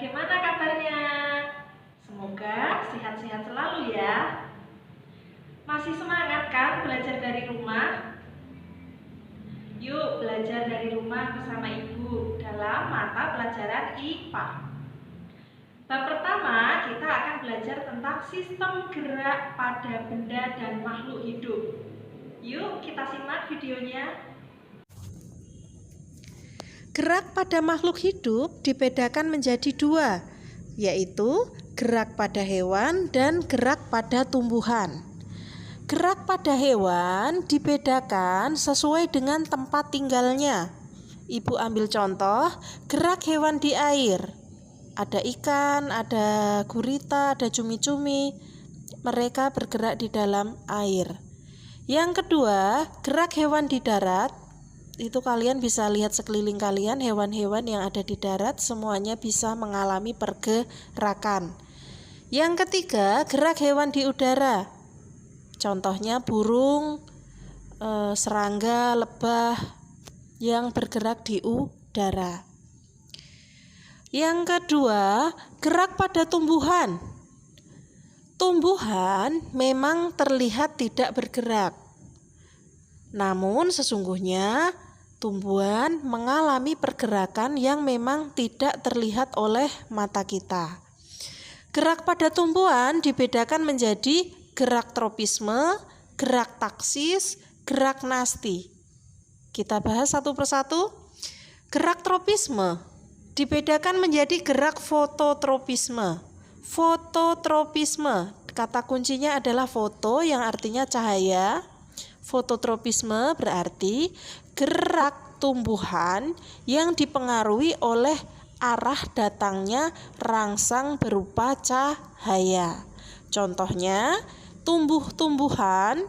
Bagaimana kabarnya? Semoga sehat-sehat selalu ya. Masih semangat kan belajar dari rumah? Yuk belajar dari rumah bersama Ibu dalam mata pelajaran IPA. Bab pertama kita akan belajar tentang sistem gerak pada benda dan makhluk hidup. Yuk kita simak videonya. Gerak pada makhluk hidup dibedakan menjadi dua, yaitu gerak pada hewan dan gerak pada tumbuhan. Gerak pada hewan dibedakan sesuai dengan tempat tinggalnya. Ibu ambil contoh, gerak hewan di air. Ada ikan, ada gurita, ada cumi-cumi. Mereka bergerak di dalam air. Yang kedua, gerak hewan di darat. Itu kalian bisa lihat sekeliling kalian, hewan-hewan yang ada di darat semuanya bisa mengalami pergerakan. Yang ketiga, gerak hewan di udara. Contohnya burung, serangga, lebah yang bergerak di udara. Yang kedua, gerak pada tumbuhan. Tumbuhan memang terlihat tidak bergerak. Namun sesungguhnya tumbuhan mengalami pergerakan yang memang tidak terlihat oleh mata kita. Gerak pada tumbuhan dibedakan menjadi gerak tropisme, gerak taksis, gerak nasti. Kita bahas satu persatu. Gerak tropisme dibedakan menjadi gerak fototropisme. Fototropisme, kata kuncinya adalah foto yang artinya cahaya. Fototropisme berarti gerak tumbuhan yang dipengaruhi oleh arah datangnya rangsang berupa cahaya. Contohnya, tumbuh-tumbuhan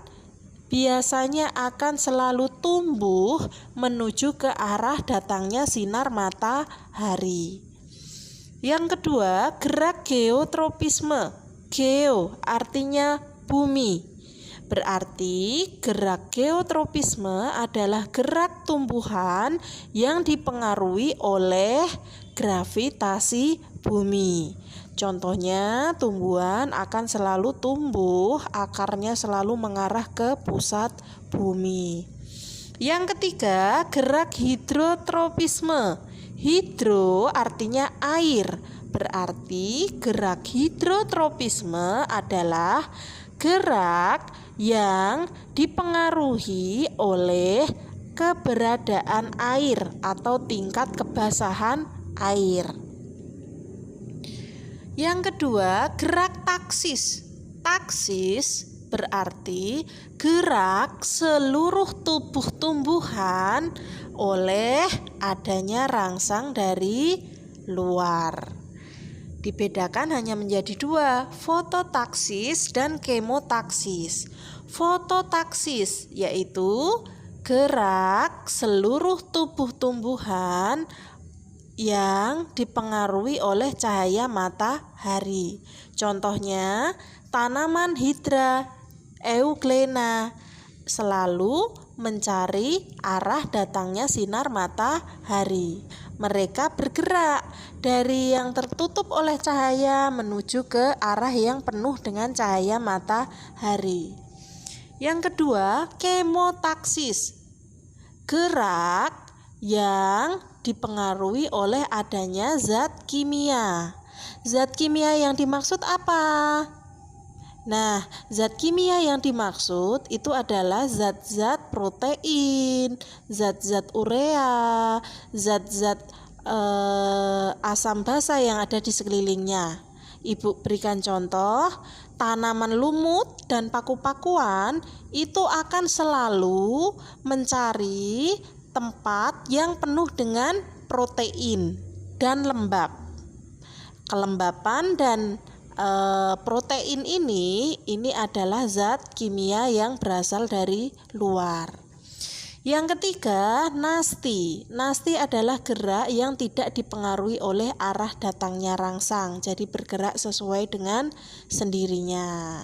biasanya akan selalu tumbuh menuju ke arah datangnya sinar matahari. Yang kedua, gerak geotropisme. Geo artinya bumi. Berarti gerak geotropisme adalah gerak tumbuhan yang dipengaruhi oleh gravitasi bumi. Contohnya, tumbuhan akan selalu tumbuh, akarnya selalu mengarah ke pusat bumi. Yang ketiga, gerak hidrotropisme. Hidro artinya air. Berarti gerak hidrotropisme adalah gerak yang dipengaruhi oleh keberadaan air atau tingkat kebasahan air. Yang kedua, gerak taksis. Taksis berarti gerak seluruh tubuh tumbuhan oleh adanya rangsang dari luar. Dibedakan hanya menjadi dua, fototaksis dan kemotaksis. Fototaksis yaitu gerak seluruh tubuh tumbuhan yang dipengaruhi oleh cahaya matahari. Contohnya, tanaman hidra, euglena selalu mencari arah datangnya sinar matahari. Mereka bergerak dari yang tertutup oleh cahaya menuju ke arah yang penuh dengan cahaya matahari. Yang kedua, kemotaksis. Gerak yang dipengaruhi oleh adanya zat kimia. Zat kimia yang dimaksud apa? Nah, zat kimia yang dimaksud itu adalah zat-zat protein, zat-zat urea, zat-zat asam basa yang ada di sekelilingnya. Ibu berikan contoh, tanaman lumut dan paku-pakuan itu akan selalu mencari tempat yang penuh dengan protein dan lembab. Kelembapan dan protein ini adalah zat kimia yang berasal dari luar. Yang ketiga, nasti. Nasti adalah gerak yang tidak dipengaruhi oleh arah datangnya rangsang, jadi bergerak sesuai dengan sendirinya.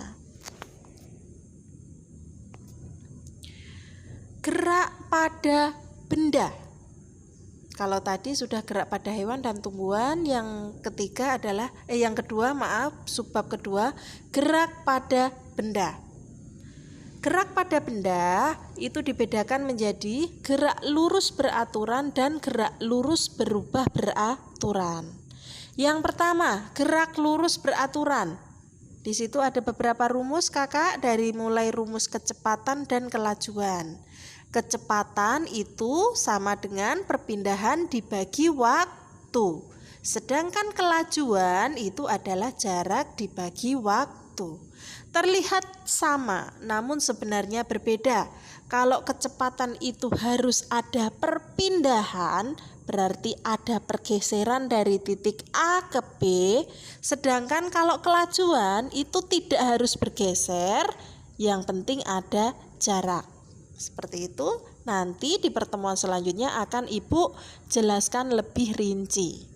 Gerak pada benda. Kalau tadi sudah gerak pada hewan dan tumbuhan, yang kedua, subbab kedua, gerak pada benda. Gerak pada benda itu dibedakan menjadi gerak lurus beraturan dan gerak lurus berubah beraturan. Yang pertama, gerak lurus beraturan. Di situ ada beberapa rumus, Kakak, dari mulai rumus kecepatan dan kelajuan. Kecepatan itu sama dengan perpindahan dibagi waktu. Sedangkan kelajuan itu adalah jarak dibagi waktu. Terlihat sama, namun sebenarnya berbeda. Kalau kecepatan itu harus ada perpindahan, berarti ada pergeseran dari titik A ke B. Sedangkan kalau kelajuan itu tidak harus bergeser, yang penting ada jarak. Seperti itu, nanti di pertemuan selanjutnya akan Ibu jelaskan lebih rinci.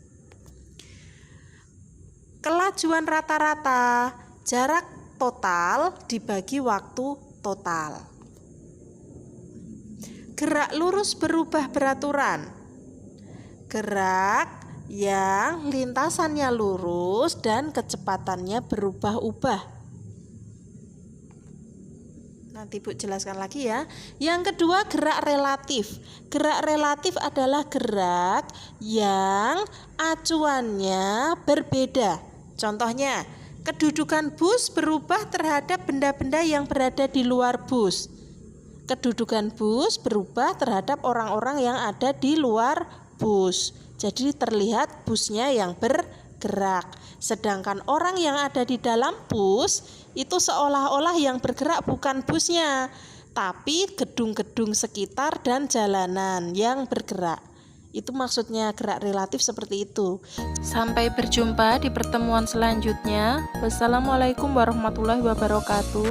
Kelajuan rata-rata, jarak total dibagi waktu total. Gerak lurus berubah beraturan. Gerak yang lintasannya lurus dan kecepatannya berubah-ubah. Nanti Ibu jelaskan lagi ya. Yang kedua, gerak relatif. Gerak relatif adalah gerak yang acuannya berbeda. Contohnya, kedudukan bus berubah terhadap benda-benda yang berada di luar bus. Kedudukan bus berubah terhadap orang-orang yang ada di luar bus. Jadi terlihat busnya yang bergerak. Sedangkan orang yang ada di dalam bus itu seolah-olah yang bergerak bukan busnya, tapi gedung-gedung sekitar dan jalanan yang bergerak. Itu maksudnya gerak relatif seperti itu. Sampai berjumpa di pertemuan selanjutnya. Wassalamualaikum warahmatullahi wabarakatuh.